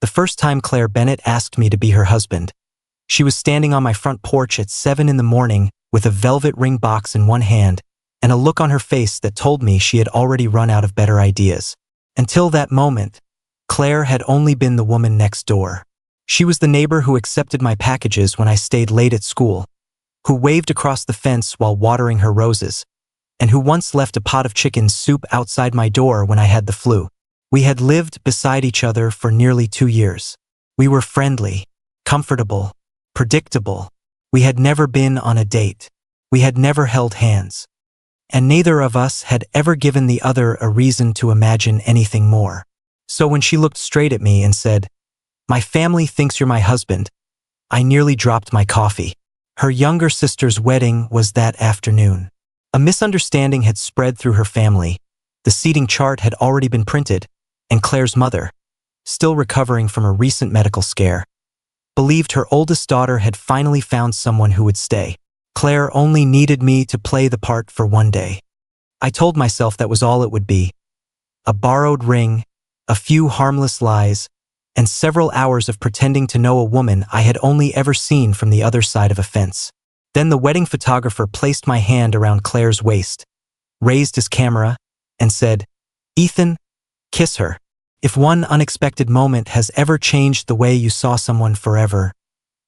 the first time Claire Bennett asked me to be her husband. She was standing on my front porch at 7 in the morning with a velvet ring box in one hand and a look on her face that told me she had already run out of better ideas. Until that moment, Claire had only been the woman next door. She was the neighbor who accepted my packages when I stayed late at school, who waved across the fence while watering her roses, and who once left a pot of chicken soup outside my door when I had the flu. We had lived beside each other for nearly 2 years. We were friendly, comfortable, predictable. We had never been on a date. We had never held hands. And neither of us had ever given the other a reason to imagine anything more. So when she looked straight at me and said, "My family thinks you're my husband," I nearly dropped my coffee. Her younger sister's wedding was that afternoon. A misunderstanding had spread through her family. The seating chart had already been printed, and Claire's mother, still recovering from a recent medical scare, believed her oldest daughter had finally found someone who would stay. Claire only needed me to play the part for one day. I told myself that was all it would be. A borrowed ring, a few harmless lies, and several hours of pretending to know a woman I had only ever seen from the other side of a fence. Then the wedding photographer placed my hand around Claire's waist, raised his camera, and said, "Ethan, kiss her. If one unexpected moment has ever changed the way you saw someone forever,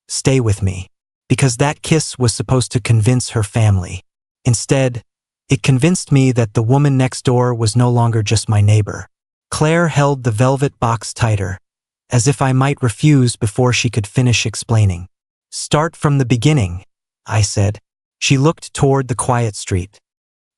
stay with me." Because that kiss was supposed to convince her family. Instead, it convinced me that the woman next door was no longer just my neighbor. Claire held the velvet box tighter, as if I might refuse before she could finish explaining. "Start from the beginning," I said. She looked toward the quiet street.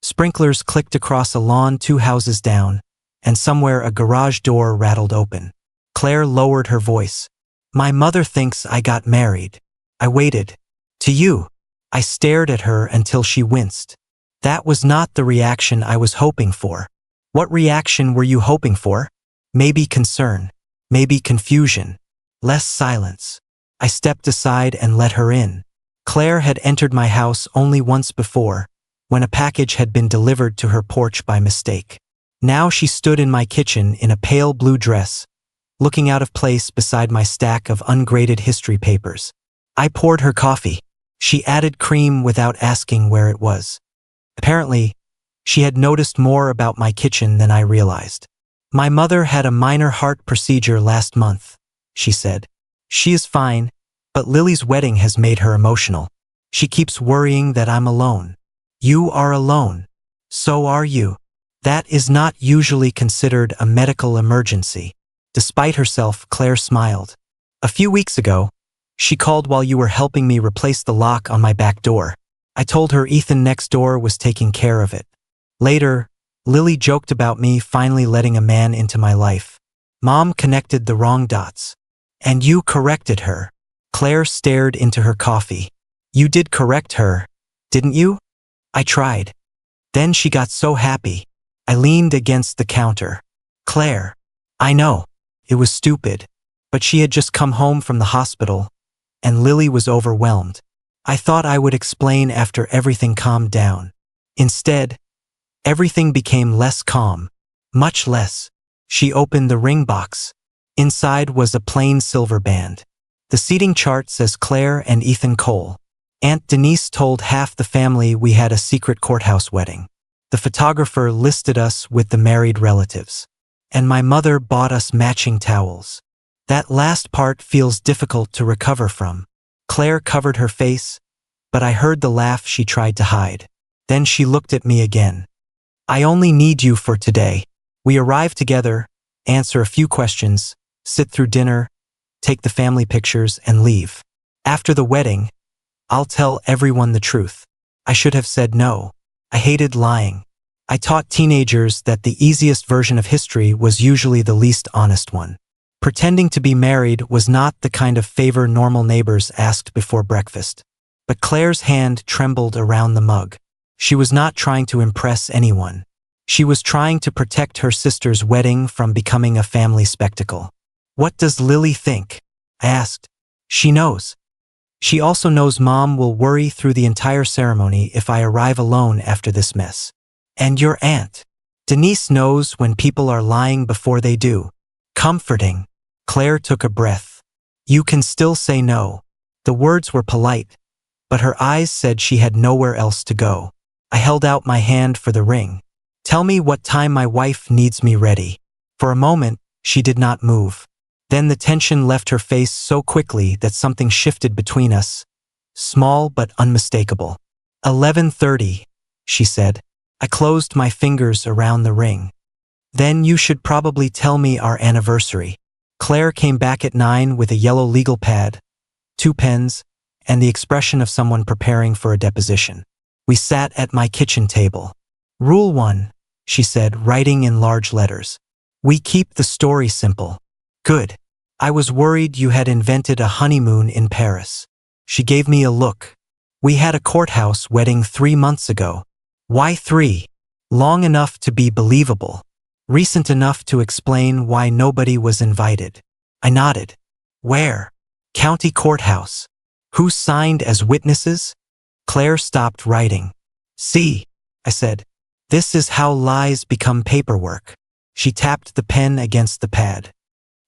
Sprinklers clicked across a lawn 2 houses down, and somewhere a garage door rattled open. Claire lowered her voice. "My mother thinks I got married. I waited. To you." I stared at her until she winced. That was not the reaction I was hoping for. What reaction were you hoping for? Maybe concern. Maybe confusion. Less silence. I stepped aside and let her in. Claire had entered my house only once before, when a package had been delivered to her porch by mistake. Now she stood in my kitchen in a pale blue dress, looking out of place beside my stack of ungraded history papers. I poured her coffee. She added cream without asking where it was. Apparently, she had noticed more about my kitchen than I realized. "My mother had a minor heart procedure last month," she said. "She is fine, but Lily's wedding has made her emotional. She keeps worrying that I'm alone." "You are alone. So are you. That is not usually considered a medical emergency." Despite herself, Claire smiled. "A few weeks ago, she called while you were helping me replace the lock on my back door. I told her Ethan next door was taking care of it. Later, Lily joked about me finally letting a man into my life. Mom connected the wrong dots. And you corrected her." Claire stared into her coffee. "You did correct her, didn't you?" "I tried. Then she got so happy." I leaned against the counter. "Claire, I know. It was stupid. But she had just come home from the hospital, and Lily was overwhelmed. I thought I would explain after everything calmed down. Instead, everything became less calm. Much less." She opened the ring box. Inside was a plain silver band. The seating chart says Claire and Ethan Cole. Aunt Denise told half the family we had a secret courthouse wedding. The photographer listed us with the married relatives. And my mother bought us matching towels. That last part feels difficult to recover from. Claire covered her face, but I heard the laugh she tried to hide. Then she looked at me again. "I only need you for today. We arrive together, answer a few questions, sit through dinner, take the family pictures, and leave. After the wedding, I'll tell everyone the truth." I should have said no. I hated lying. I taught teenagers that the easiest version of history was usually the least honest one. Pretending to be married was not the kind of favor normal neighbors asked before breakfast. But Claire's hand trembled around the mug. She was not trying to impress anyone. She was trying to protect her sister's wedding from becoming a family spectacle. "What does Lily think?" I asked. "She knows. She also knows Mom will worry through the entire ceremony if I arrive alone after this mess. And your aunt. Denise knows when people are lying before they do." Comforting. Claire took a breath. You can still say no. The words were polite, but her eyes said she had nowhere else to go. I held out my hand for the ring. Tell me what time my wife needs me ready. For a moment, she did not move. Then the tension left her face so quickly that something shifted between us. Small but unmistakable. 11:30, she said. I closed my fingers around the ring. Then you should probably tell me our anniversary. Claire came back at 9 with a yellow legal pad, 2 pens, and the expression of someone preparing for a deposition. We sat at my kitchen table. Rule 1, she said, writing in large letters. We keep the story simple. Good. I was worried you had invented a honeymoon in Paris. She gave me a look. We had a courthouse wedding 3 months ago. Why 3? Long enough to be believable. Recent enough to explain why nobody was invited. I nodded. Where? County courthouse. Who signed as witnesses? Claire stopped writing. See, I said. This is how lies become paperwork. She tapped the pen against the pad.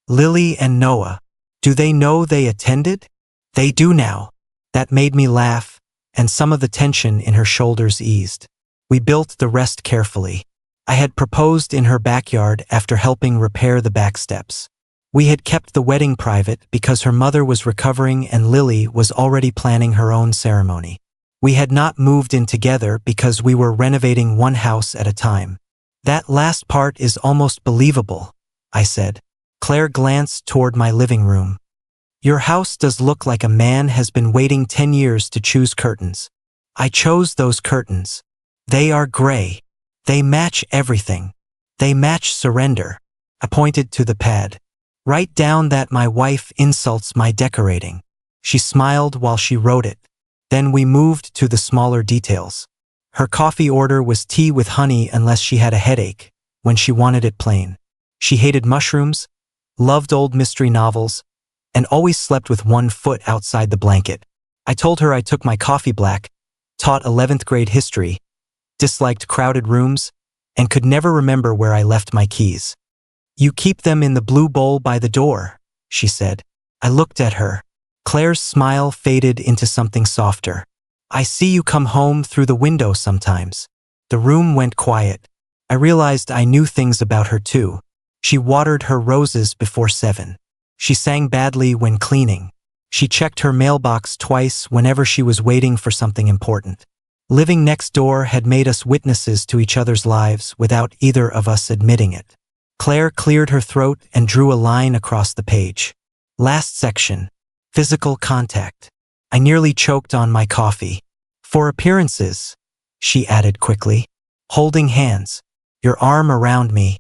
Lily and Noah. Do they know they attended? They do now. That made me laugh, and some of the tension in her shoulders eased. We built the rest carefully. I had proposed in her backyard after helping repair the back steps. We had kept the wedding private because her mother was recovering and Lily was already planning her own ceremony. We had not moved in together because we were renovating one house at a time. That last part is almost believable, I said. Claire glanced toward my living room. Your house does look like a man has been waiting 10 years to choose curtains. I chose those curtains. They are gray. They match everything. They match surrender. I pointed to the pad. Write down that my wife insults my decorating. She smiled while she wrote it. Then we moved to the smaller details. Her coffee order was tea with honey unless she had a headache, when she wanted it plain. She hated mushrooms, loved old mystery novels, and always slept with one foot outside the blanket. I told her I took my coffee black, taught 11th grade history, disliked crowded rooms, and could never remember where I left my keys. You keep them in the blue bowl by the door, she said. I looked at her. Claire's smile faded into something softer. I see you come home through the window sometimes. The room went quiet. I realized I knew things about her too. She watered her roses before 7. She sang badly when cleaning. She checked her mailbox twice whenever she was waiting for something important. Living next door had made us witnesses to each other's lives without either of us admitting it. Claire cleared her throat and drew a line across the page. Last section. Physical contact. I nearly choked on my coffee. For appearances, she added quickly. Holding hands. Your arm around me.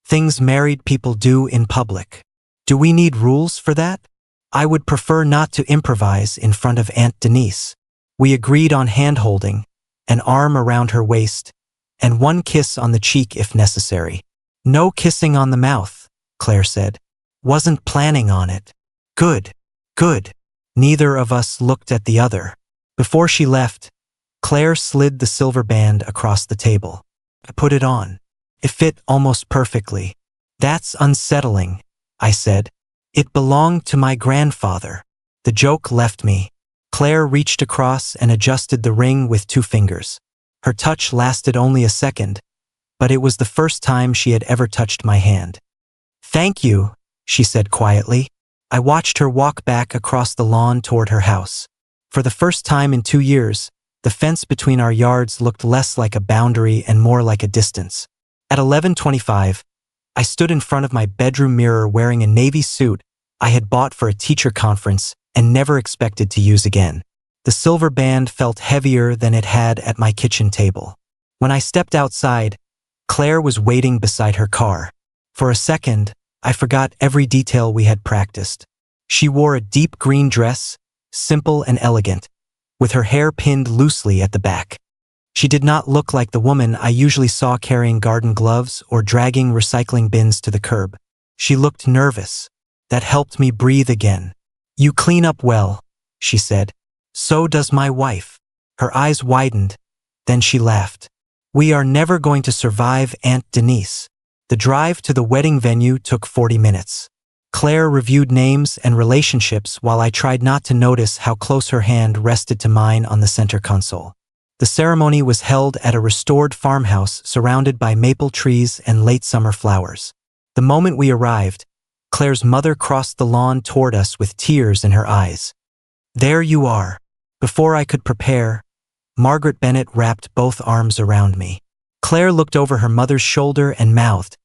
Things married people do in public. Do we need rules for that? I would prefer not to improvise in front of Aunt Denise. We agreed on hand-holding, an arm around her waist, and one kiss on the cheek if necessary. No kissing on the mouth, Claire said. Wasn't planning on it. Good. Good. Neither of us looked at the other. Before she left, Claire slid the silver band across the table. I put it on. It fit almost perfectly. That's unsettling, I said. It belonged to my grandfather. The joke left me. Claire reached across and adjusted the ring with 2 fingers. Her touch lasted only a second, but it was the first time she had ever touched my hand. Thank you, she said quietly. I watched her walk back across the lawn toward her house. For the first time in 2 years, the fence between our yards looked less like a boundary and more like a distance. At 11:25, I stood in front of my bedroom mirror wearing a navy suit I had bought for a teacher conference and never expected to use again. The silver band felt heavier than it had at my kitchen table. When I stepped outside, Claire was waiting beside her car. For a second, I forgot every detail we had practiced. She wore a deep green dress, simple and elegant, with her hair pinned loosely at the back. She did not look like the woman I usually saw carrying garden gloves or dragging recycling bins to the curb. She looked nervous. That helped me breathe again. You clean up well, she said. So does my wife. Her eyes widened. Then she laughed. We are never going to survive Aunt Denise. The drive to the wedding venue took 40 minutes. Claire reviewed names and relationships while I tried not to notice how close her hand rested to mine on the center console. The ceremony was held at a restored farmhouse surrounded by maple trees and late summer flowers. The moment we arrived, Claire's mother crossed the lawn toward us with tears in her eyes. "There you are." Before I could prepare, Margaret Bennett wrapped both arms around me. Claire looked over her mother's shoulder and mouthed,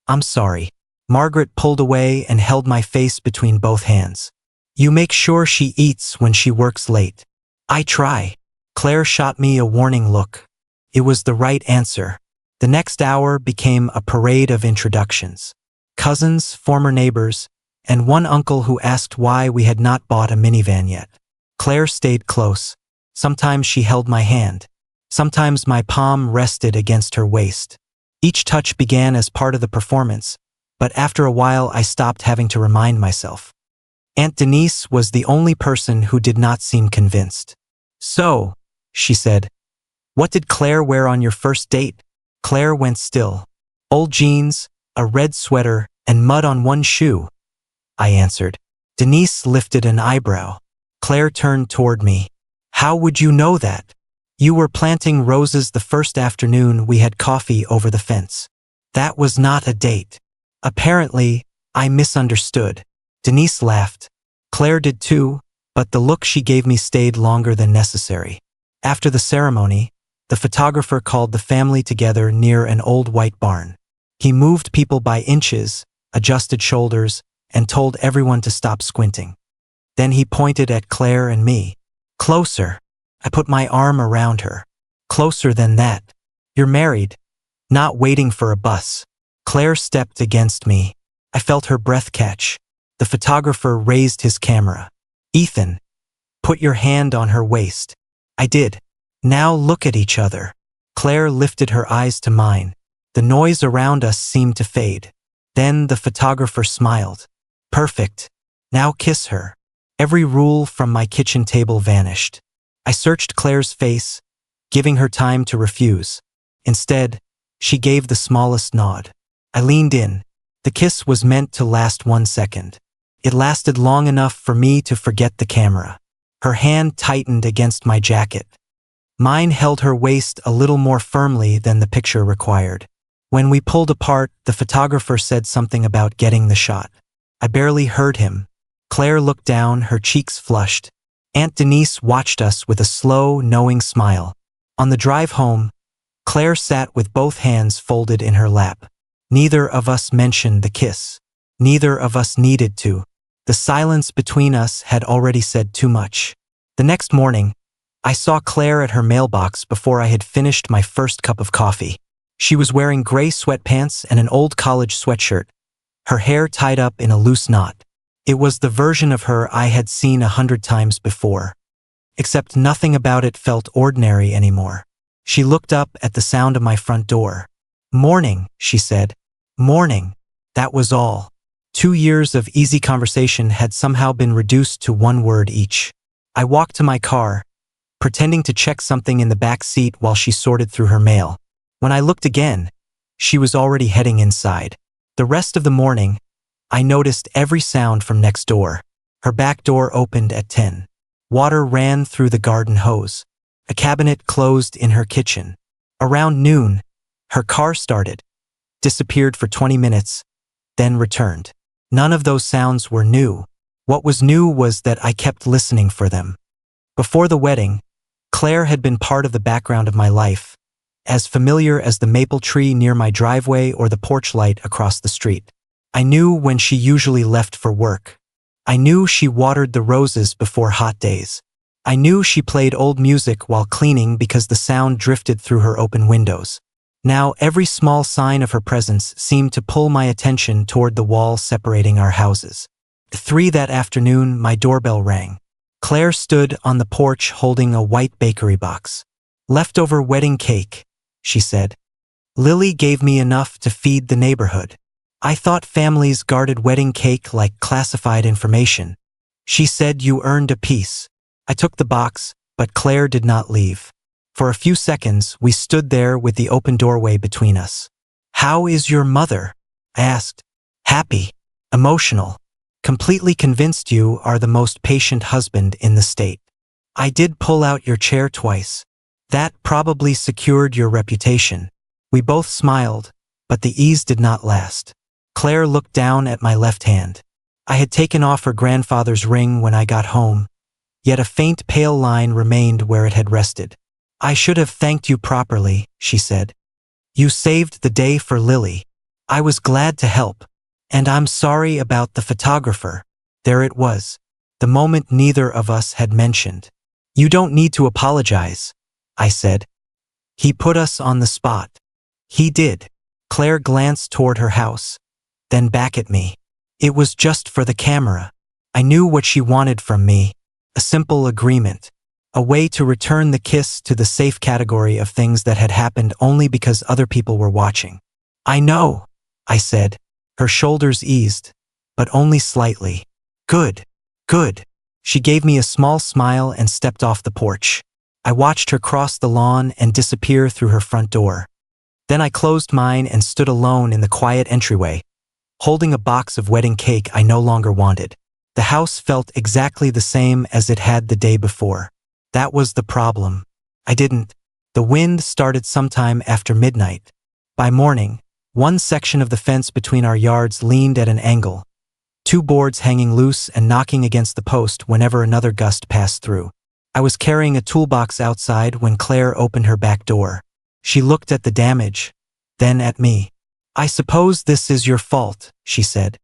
"I'm sorry." Margaret pulled away and held my face between both hands. "You make sure she eats when she works late." "I try." Claire shot me a warning look. It was the right answer. The next hour became a parade of introductions. Cousins, former neighbors, and one uncle who asked why we had not bought a minivan yet. Claire stayed close. Sometimes she held my hand. Sometimes my palm rested against her waist. Each touch began as part of the performance, but after a while I stopped having to remind myself. Aunt Denise was the only person who did not seem convinced. "So," she said, "what did Claire wear on your first date?" Claire went still. "Old jeans, a red sweater, and mud on one shoe," I answered. Denise lifted an eyebrow. Claire turned toward me. "How would you know that? You were planting roses the first afternoon we had coffee over the fence." "That was not a date." Apparently, I misunderstood. Denise laughed. Claire did too, but the look she gave me stayed longer than necessary. After the ceremony, the photographer called the family together near an old white barn. He moved people by inches, adjusted shoulders, and told everyone to stop squinting. Then he pointed at Claire and me. "Closer." I put my arm around her. "Closer than that. You're married, not waiting for a bus." Claire stepped against me. I felt her breath catch. The photographer raised his camera. "Ethan, put your hand on her waist." I did. "Now look at each other." Claire lifted her eyes to mine. The noise around us seemed to fade. Then the photographer smiled. "Perfect. Now kiss her." Every rule from my kitchen table vanished. I searched Claire's face, giving her time to refuse. Instead, she gave the smallest nod. I leaned in. The kiss was meant to last 1 second. It lasted long enough for me to forget the camera. Her hand tightened against my jacket. Mine held her waist a little more firmly than the picture required. When we pulled apart, the photographer said something about getting the shot. I barely heard him. Claire looked down, her cheeks flushed. Aunt Denise watched us with a slow, knowing smile. On the drive home, Claire sat with both hands folded in her lap. Neither of us mentioned the kiss. Neither of us needed to. The silence between us had already said too much. The next morning, I saw Claire at her mailbox before I had finished my first cup of coffee. She was wearing gray sweatpants and an old college sweatshirt, her hair tied up in a loose knot. It was the version of her I had seen 100 times before. Except nothing about it felt ordinary anymore. She looked up at the sound of my front door. "Morning," she said. "Morning." That was all. 2 years of easy conversation had somehow been reduced to one word each. I walked to my car, pretending to check something in the back seat while she sorted through her mail. When I looked again, she was already heading inside. The rest of the morning, I noticed every sound from next door. Her back door opened at 10. Water ran through the garden hose. A cabinet closed in her kitchen. Around noon, her car started, disappeared for 20 minutes, then returned. None of those sounds were new. What was new was that I kept listening for them. Before the wedding, Claire had been part of the background of my life, as familiar as the maple tree near my driveway or the porch light across the street. I knew when she usually left for work. I knew she watered the roses before hot days. I knew she played old music while cleaning because the sound drifted through her open windows. Now every small sign of her presence seemed to pull my attention toward the wall separating our houses. At 3 that afternoon, my doorbell rang. Claire stood on the porch holding a white bakery box. "Leftover wedding cake," she said. "Lily gave me enough to feed the neighborhood." I thought families guarded wedding cake like classified information. She said, "You earned a piece." I took the box, but Claire did not leave. For a few seconds, we stood there with the open doorway between us. "How is your mother?" I asked. "Happy. Emotional. Completely convinced you are the most patient husband in the state. I did pull out your chair twice. That probably secured your reputation. We both smiled, but the ease did not last. Claire looked down at my left hand. I had taken off her grandfather's ring when I got home, yet a faint pale line remained where it had rested. I should have thanked you properly, she said. You saved the day for Lily. I was glad to help. And I'm sorry about the photographer. There it was. The moment neither of us had mentioned. You don't need to apologize, I said. He put us on the spot. He did. Claire glanced toward her house, then back at me. It was just for the camera. I knew what she wanted from me. A simple agreement. A way to return the kiss to the safe category of things that had happened only because other people were watching. I know, I said. Her shoulders eased, but only slightly. Good, good. She gave me a small smile and stepped off the porch. I watched her cross the lawn and disappear through her front door. Then I closed mine and stood alone in the quiet entryway, holding a box of wedding cake I no longer wanted. The house felt exactly the same as it had the day before. That was the problem. I didn't. The wind started sometime after midnight. By morning, one section of the fence between our yards leaned at an angle, two boards hanging loose and knocking against the post whenever another gust passed through. I was carrying a toolbox outside when Claire opened her back door. She looked at the damage, then at me. I suppose this is your fault, she said.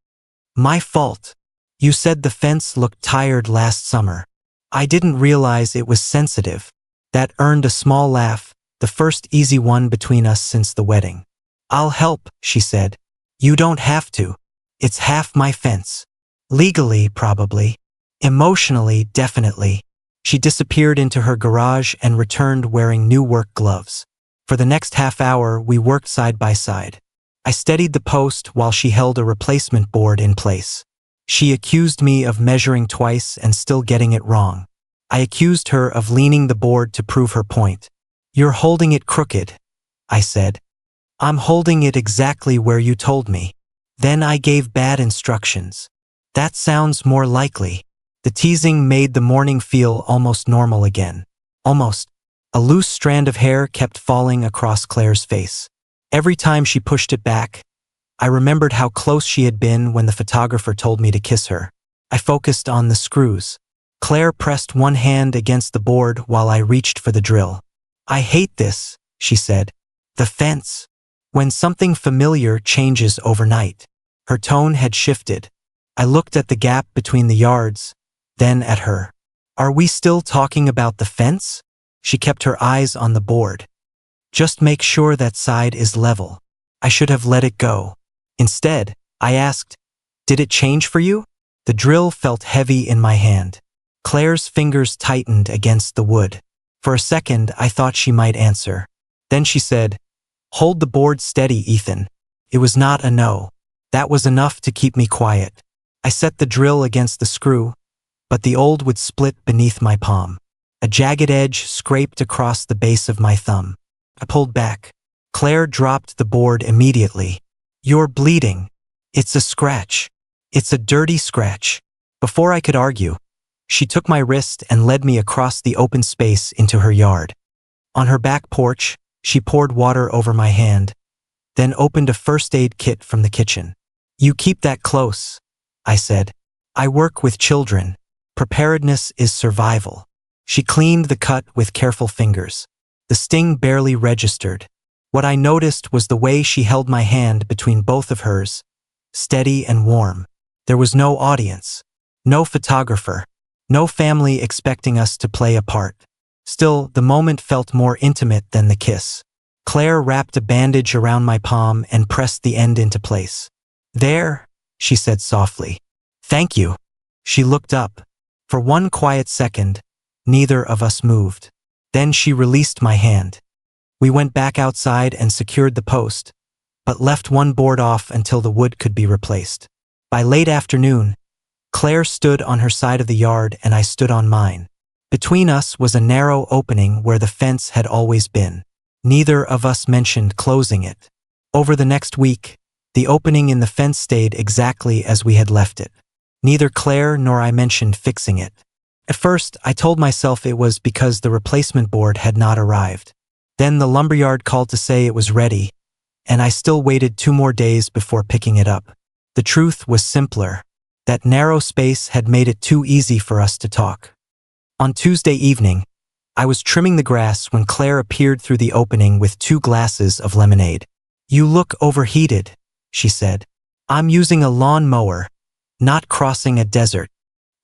My fault. You said the fence looked tired last summer. I didn't realize it was sensitive. That earned a small laugh, the first easy one between us since the wedding. I'll help, she said. You don't have to. It's half my fence. Legally, probably. Emotionally, definitely. She disappeared into her garage and returned wearing new work gloves. For the next half hour, we worked side by side. I steadied the post while she held a replacement board in place. She accused me of measuring twice and still getting it wrong. I accused her of leaning the board to prove her point. You're holding it crooked, I said. I'm holding it exactly where you told me. Then I gave bad instructions. That sounds more likely. The teasing made the morning feel almost normal again. Almost. A loose strand of hair kept falling across Claire's face. Every time she pushed it back, I remembered how close she had been when the photographer told me to kiss her. I focused on the screws. Claire pressed one hand against the board while I reached for the drill. I hate this, she said. The fence. When something familiar changes overnight. Her tone had shifted. I looked at the gap between the yards, then at her. Are we still talking about the fence? She kept her eyes on the board. Just make sure that side is level. I should have let it go. Instead, I asked, did it change for you? The drill felt heavy in my hand. Claire's fingers tightened against the wood. For a second, I thought she might answer. Then she said, hold the board steady, Ethan. It was not a no. That was enough to keep me quiet. I set the drill against the screw, but the old would split beneath my palm. A jagged edge scraped across the base of my thumb. I pulled back. Claire dropped the board immediately. You're bleeding. It's a scratch. It's a dirty scratch. Before I could argue, she took my wrist and led me across the open space into her yard. On her back porch, she poured water over my hand, then opened a first aid kit from the kitchen. You keep that close, I said. I work with children. Preparedness is survival. She cleaned the cut with careful fingers. The sting barely registered. What I noticed was the way she held my hand between both of hers, steady and warm. There was no audience, no photographer, no family expecting us to play a part. Still, the moment felt more intimate than the kiss. Claire wrapped a bandage around my palm and pressed the end into place. There, she said softly. Thank you. She looked up. For one quiet second, neither of us moved. Then she released my hand. We went back outside and secured the post, but left one board off until the wood could be replaced. By late afternoon, Claire stood on her side of the yard and I stood on mine. Between us was a narrow opening where the fence had always been. Neither of us mentioned closing it. Over the next week, the opening in the fence stayed exactly as we had left it. Neither Claire nor I mentioned fixing it. At first, I told myself it was because the replacement board had not arrived. Then the lumberyard called to say it was ready, and I still waited 2 more days before picking it up. The truth was simpler. That narrow space had made it too easy for us to talk. On Tuesday evening, I was trimming the grass when Claire appeared through the opening with 2 glasses of lemonade. "You look overheated," she said. "I'm using a lawn mower, not crossing a desert.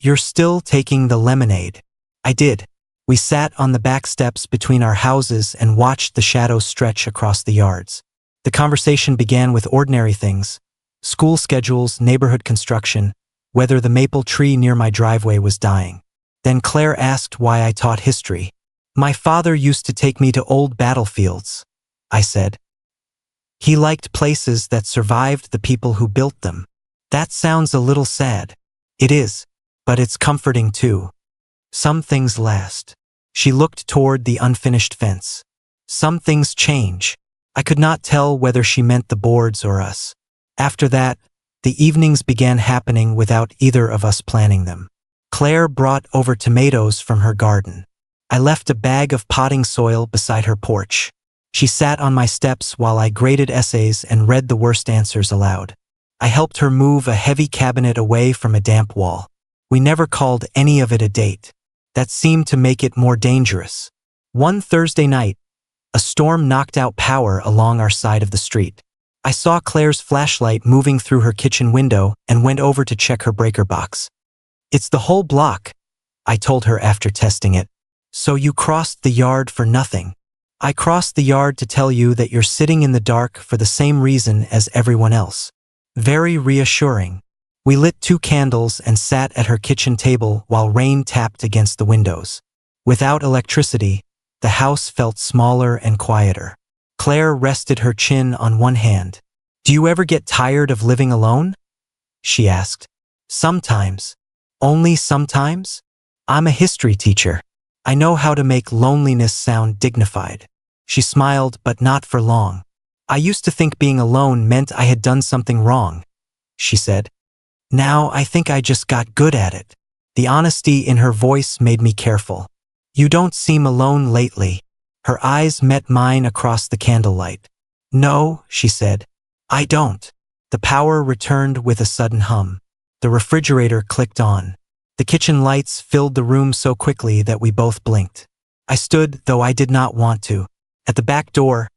You're still taking the lemonade." I did. We sat on the back steps between our houses and watched the shadows stretch across the yards. The conversation began with ordinary things: school schedules, neighborhood construction, whether the maple tree near my driveway was dying. Then Claire asked why I taught history. "My father used to take me to old battlefields," I said. "He liked places that survived the people who built them." "That sounds a little sad." "It is, but it's comforting too. Some things last." She looked toward the unfinished fence. "Some things change." I could not tell whether she meant the boards or us. After that, the evenings began happening without either of us planning them. Claire brought over tomatoes from her garden. I left a bag of potting soil beside her porch. She sat on my steps while I graded essays and read the worst answers aloud. I helped her move a heavy cabinet away from a damp wall. We never called any of it a date. That seemed to make it more dangerous. One Thursday night, a storm knocked out power along our side of the street. I saw Claire's flashlight moving through her kitchen window and went over to check her breaker box. "It's the whole block," I told her after testing it. "So you crossed the yard for nothing." "I crossed the yard to tell you that you're sitting in the dark for the same reason as everyone else." Very reassuring. We lit 2 candles and sat at her kitchen table while rain tapped against the windows. Without electricity, the house felt smaller and quieter. Claire rested her chin on one hand. "Do you ever get tired of living alone?" she asked. "Sometimes." "Only sometimes?" "I'm a history teacher. I know how to make loneliness sound dignified." She smiled, but not for long. "I used to think being alone meant I had done something wrong," she said. "Now I think I just got good at it." The honesty in her voice made me careful. "You don't seem alone lately." Her eyes met mine across the candlelight. "No," she said, "I don't." The power returned with a sudden hum. The refrigerator clicked on. The kitchen lights filled the room so quickly that we both blinked. I stood, though I did not want to. At the back door,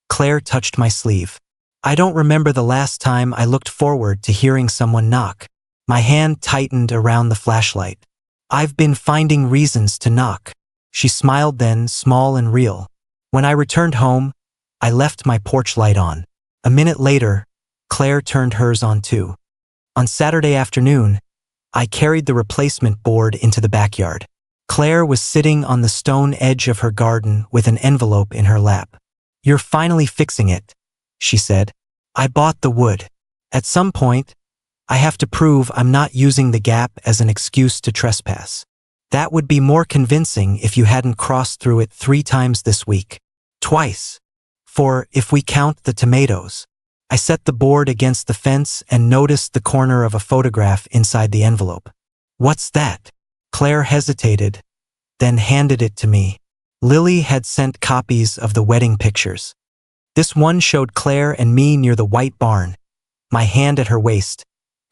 Claire touched my sleeve. I don't remember the last time I looked forward to hearing someone knock. My hand tightened around the flashlight. "I've been finding reasons to knock." She smiled then, small and real. When I returned home, I left my porch light on. A minute later, Claire turned hers on too. On Saturday afternoon, I carried the replacement board into the backyard. Claire was sitting on the stone edge of her garden with an envelope in her lap. "You're finally fixing it," she said. "I bought the wood. At some point, I have to prove I'm not using the gap as an excuse to trespass. That would be more convincing if you hadn't crossed through it 3 times this week. Twice. 4 if we count the tomatoes." I set the board against the fence and noticed the corner of a photograph inside the envelope. "What's that?" Claire hesitated, then handed it to me. Lily had sent copies of the wedding pictures. This one showed Claire and me near the white barn, my hand at her waist,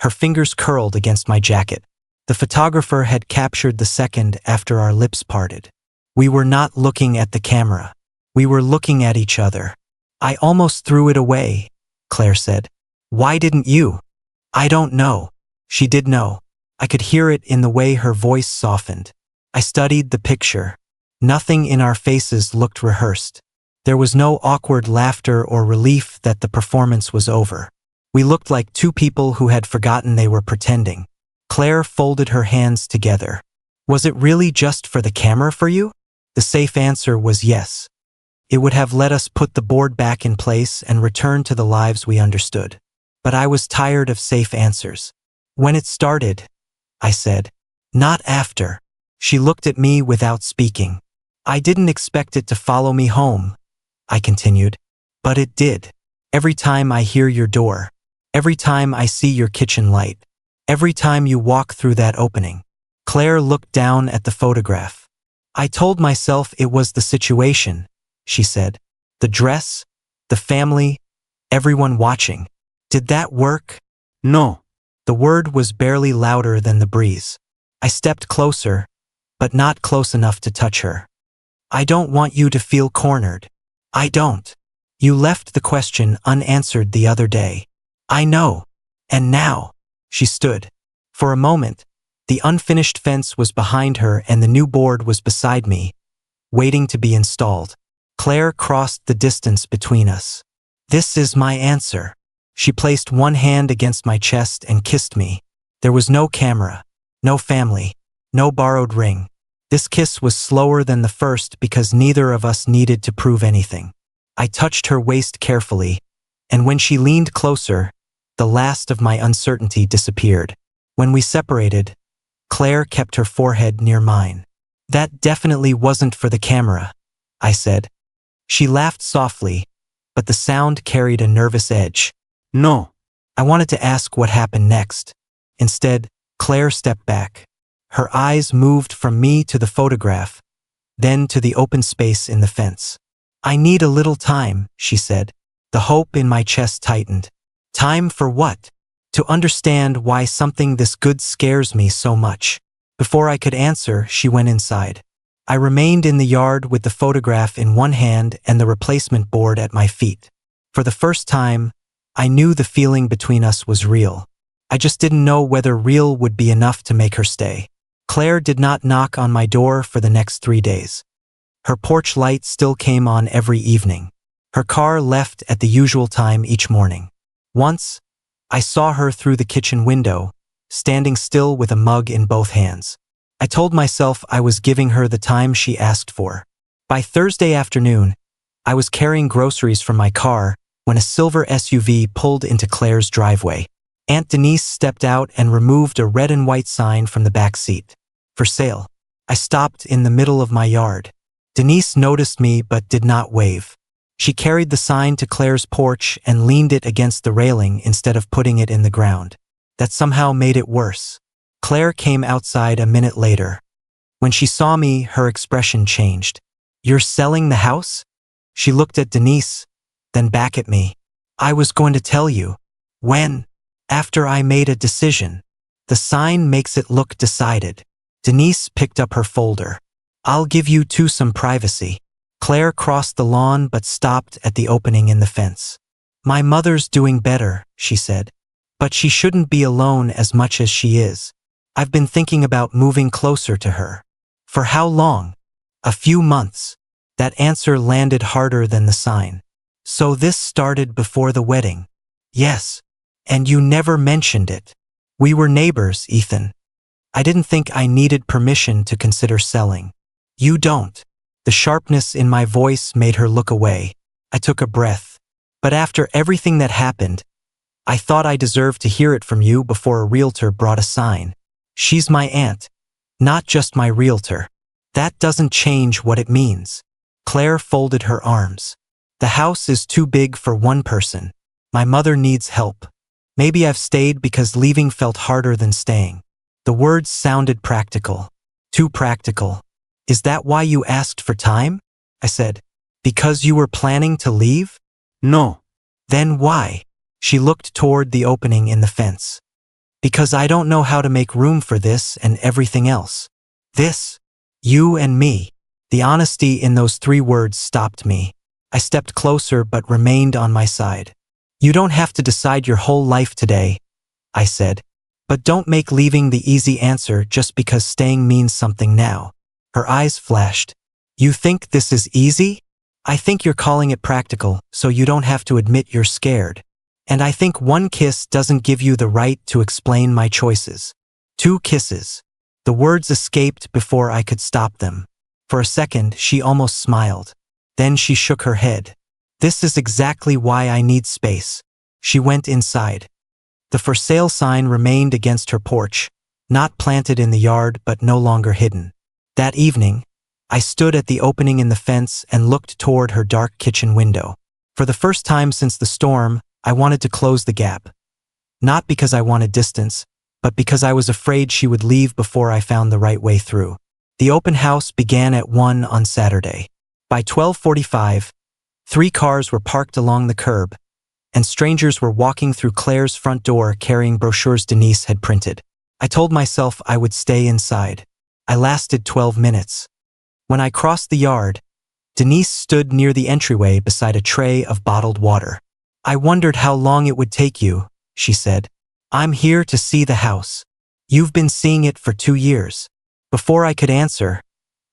her fingers curled against my jacket. The photographer had captured the second after our lips parted. We were not looking at the camera. We were looking at each other. "I almost threw it away," Claire said. "Why didn't you?" "I don't know." She did know. I could hear it in the way her voice softened. I studied the picture. Nothing in our faces looked rehearsed. There was no awkward laughter or relief that the performance was over. We looked like 2 people who had forgotten they were pretending. Claire folded her hands together. "Was it really just for the camera for you?" The safe answer was yes. It would have let us put the board back in place and return to the lives we understood. But I was tired of safe answers. "When it started," I said. "Not after." She looked at me without speaking. "I didn't expect it to follow me home," I continued. "But it did. Every time I hear your door. Every time I see your kitchen light. Every time you walk through that opening. Claire looked down at the photograph. I told myself it was the situation, she said. The dress, the family, everyone watching. Did that work? No. The word was barely louder than the breeze. I stepped closer, but not close enough to touch her. I don't want you to feel cornered. I don't. You left the question unanswered the other day. I know. And now. She stood. For a moment, the unfinished fence was behind her and the new board was beside me, waiting to be installed. Claire crossed the distance between us. This is my answer. She placed one hand against my chest and kissed me. There was no camera, no family, no borrowed ring. This kiss was slower than the first because neither of us needed to prove anything. I touched her waist carefully, and when she leaned closer, the last of my uncertainty disappeared. When we separated, Claire kept her forehead near mine. That definitely wasn't for the camera, I said. She laughed softly, but the sound carried a nervous edge. No. I wanted to ask what happened next. Instead, Claire stepped back. Her eyes moved from me to the photograph, then to the open space in the fence. I need a little time, she said. The hope in my chest tightened. Time for what? To understand why something this good scares me so much. Before I could answer, she went inside. I remained in the yard with the photograph in one hand and the replacement board at my feet. For the first time, I knew the feeling between us was real. I just didn't know whether real would be enough to make her stay. Claire did not knock on my door for the next 3 days. Her porch light still came on every evening. Her car left at the usual time each morning. Once, I saw her through the kitchen window, standing still with a mug in both hands. I told myself I was giving her the time she asked for. By Thursday afternoon, I was carrying groceries from my car when a silver SUV pulled into Claire's driveway. Aunt Denise stepped out and removed a red and white sign from the back seat. For sale. I stopped in the middle of my yard. Denise noticed me but did not wave. She carried the sign to Claire's porch and leaned it against the railing instead of putting it in the ground. That somehow made it worse. Claire came outside a minute later. When she saw me, her expression changed. You're selling the house? She looked at Denise, then back at me. I was going to tell you. When? After I made a decision. The sign makes it look decided. Denise picked up her folder. I'll give you two some privacy. Claire crossed the lawn but stopped at the opening in the fence. My mother's doing better, she said. But she shouldn't be alone as much as she is. I've been thinking about moving closer to her. For how long? A few months. That answer landed harder than the sign. So this started before the wedding. Yes. And you never mentioned it. We were neighbors, Ethan. I didn't think I needed permission to consider selling. You don't. The sharpness in my voice made her look away. I took a breath. But after everything that happened, I thought I deserved to hear it from you before a realtor brought a sign. She's my aunt, not just my realtor. That doesn't change what it means. Claire folded her arms. The house is too big for one person. My mother needs help. Maybe I've stayed because leaving felt harder than staying. The words sounded practical. Too practical. Is that why you asked for time? I said. Because you were planning to leave? No. Then why? She looked toward the opening in the fence. Because I don't know how to make room for this and everything else. This. You and me. The honesty in those 3 words stopped me. I stepped closer but remained on my side. You don't have to decide your whole life today, I said. But don't make leaving the easy answer just because staying means something now. Her eyes flashed. You think this is easy? I think you're calling it practical, so you don't have to admit you're scared. And I think 1 kiss doesn't give you the right to explain my choices. 2 kisses. The words escaped before I could stop them. For a second, she almost smiled. Then she shook her head. This is exactly why I need space. She went inside. The for sale sign remained against her porch, not planted in the yard but no longer hidden. That evening, I stood at the opening in the fence and looked toward her dark kitchen window. For the first time since the storm, I wanted to close the gap. Not because I wanted distance, but because I was afraid she would leave before I found the right way through. The open house began at 1 on Saturday. By 12:45, 3 cars were parked along the curb, and strangers were walking through Claire's front door carrying brochures Denise had printed. I told myself I would stay inside. I lasted 12 minutes. When I crossed the yard, Denise stood near the entryway beside a tray of bottled water. "I wondered how long it would take you," she said. "I'm here to see the house. You've been seeing it for 2 years. Before I could answer,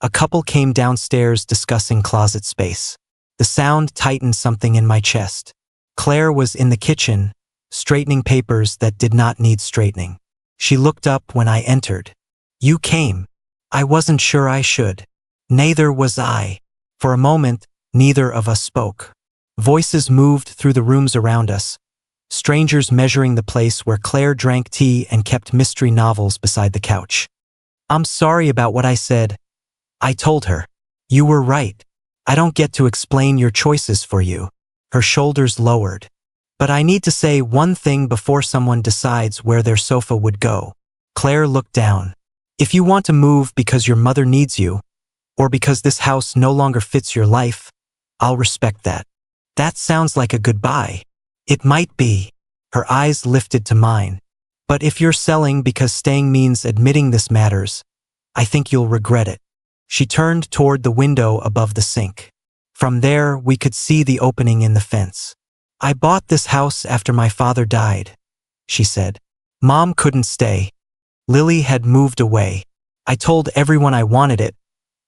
a couple came downstairs discussing closet space. The sound tightened something in my chest. Claire was in the kitchen, straightening papers that did not need straightening. She looked up when I entered. "You came." I wasn't sure I should. Neither was I. For a moment, neither of us spoke. Voices moved through the rooms around us, strangers measuring the place where Claire drank tea and kept mystery novels beside the couch. "I'm sorry about what I said," I told her. "You were right. I don't get to explain your choices for you." Her shoulders lowered. "But I need to say one thing before someone decides where their sofa would go." Claire looked down. "If you want to move because your mother needs you, or because this house no longer fits your life, I'll respect that." "That sounds like a goodbye." "It might be." Her eyes lifted to mine. "But if you're selling because staying means admitting this matters, I think you'll regret it." She turned toward the window above the sink. From there, we could see the opening in the fence. "I bought this house after my father died," she said. "Mom couldn't stay. Lily had moved away. I told everyone I wanted it,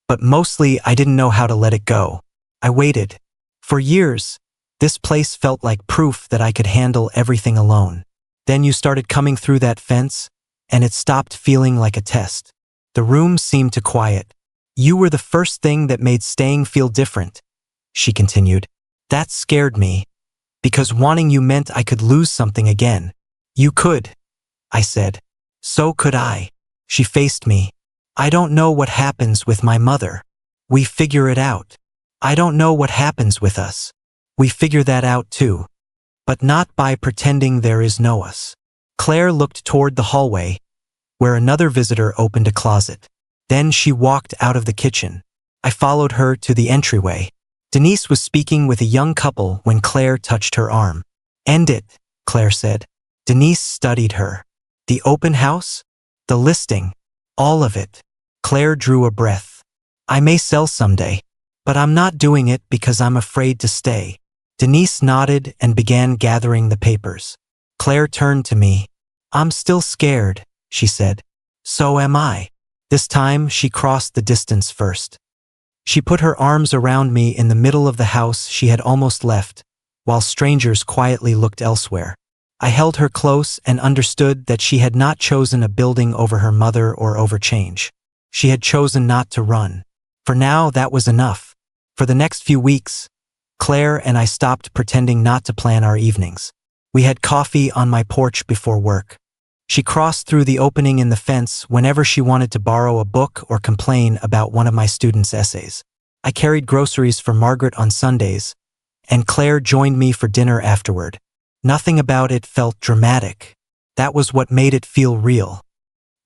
but mostly I didn't know how to let it go. I waited. For years, this place felt like proof that I could handle everything alone. Then you started coming through that fence, and it stopped feeling like a test." The room seemed to quiet. "You were the first thing that made staying feel different," she continued. "That scared me, because wanting you meant I could lose something again." "You could," I said. "So could I." She faced me. "I don't know what happens with my mother. We figure it out. I don't know what happens with us. We figure that out too. But not by pretending there is no us." Claire looked toward the hallway, where another visitor opened a closet. Then she walked out of the kitchen. I followed her to the entryway. Denise was speaking with a young couple when Claire touched her arm. "End it," Claire said. Denise studied her. "The open house? The listing? All of it." Claire drew a breath. "I may sell someday, but I'm not doing it because I'm afraid to stay." Denise nodded and began gathering the papers. Claire turned to me. "I'm still scared," she said. "So am I." This time, she crossed the distance first. She put her arms around me in the middle of the house she had almost left, while strangers quietly looked elsewhere. I held her close and understood that she had not chosen a building over her mother or over change. She had chosen not to run. For now, that was enough. For the next few weeks, Claire and I stopped pretending not to plan our evenings. We had coffee on my porch before work. She crossed through the opening in the fence whenever she wanted to borrow a book or complain about one of my students' essays. I carried groceries for Margaret on Sundays, and Claire joined me for dinner afterward. Nothing about it felt dramatic. That was what made it feel real.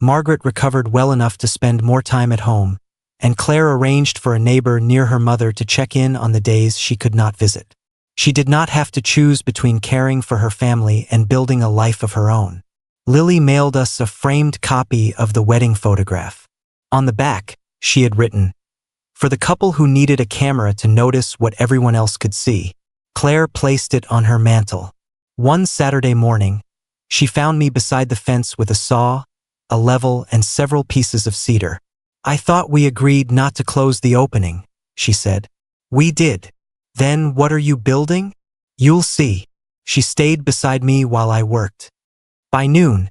Margaret recovered well enough to spend more time at home, and Claire arranged for a neighbor near her mother to check in on the days she could not visit. She did not have to choose between caring for her family and building a life of her own. Lily mailed us a framed copy of the wedding photograph. On the back, she had written, "For the couple who needed a camera to notice what everyone else could see." Claire placed it on her mantel. One Saturday morning, she found me beside the fence with a saw, a level, and several pieces of cedar. "I thought we agreed not to close the opening," she said. "We did." "Then what are you building?" "You'll see." She stayed beside me while I worked. By noon,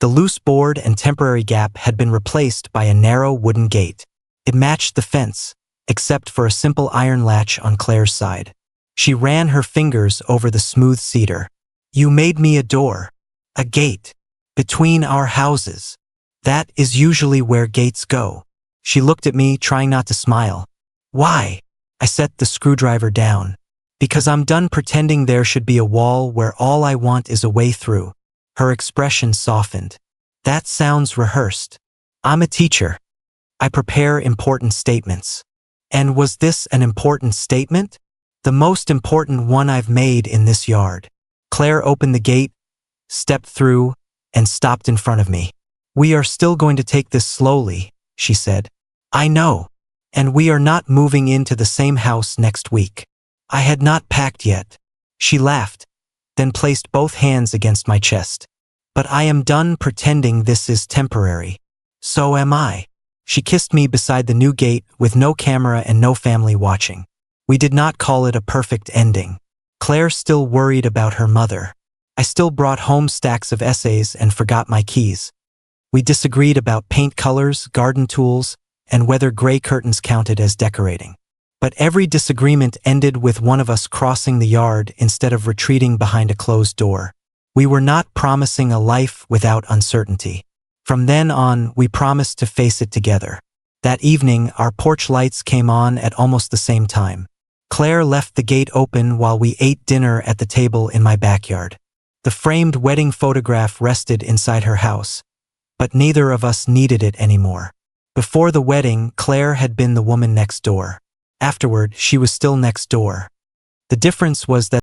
the loose board and temporary gap had been replaced by a narrow wooden gate. It matched the fence, except for a simple iron latch on Claire's side. She ran her fingers over the smooth cedar. "You made me a door. A gate. Between our houses. That is usually where gates go." She looked at me, trying not to smile. "Why?" I set the screwdriver down. "Because I'm done pretending there should be a wall where all I want is a way through." Her expression softened. That sounds rehearsed. I'm a teacher. I prepare important statements. And was this an important statement? The most important one I've made in this yard. Claire opened the gate, stepped through, and stopped in front of me. We are still going to take this slowly, she said. I know. And we are not moving into the same house next week. I had not packed yet. She laughed, then placed both hands against my chest. But I am done pretending this is temporary. So am I. She kissed me beside the new gate with no camera and no family watching. We did not call it a perfect ending. Claire still worried about her mother. I still brought home stacks of essays and forgot my keys. We disagreed about paint colors, garden tools, and whether gray curtains counted as decorating. But every disagreement ended with one of us crossing the yard instead of retreating behind a closed door. We were not promising a life without uncertainty. From then on, we promised to face it together. That evening, our porch lights came on at almost the same time. Claire left the gate open while we ate dinner at the table in my backyard. The framed wedding photograph rested inside her house, but neither of us needed it anymore. Before the wedding, Claire had been the woman next door. Afterward, she was still next door. The difference was that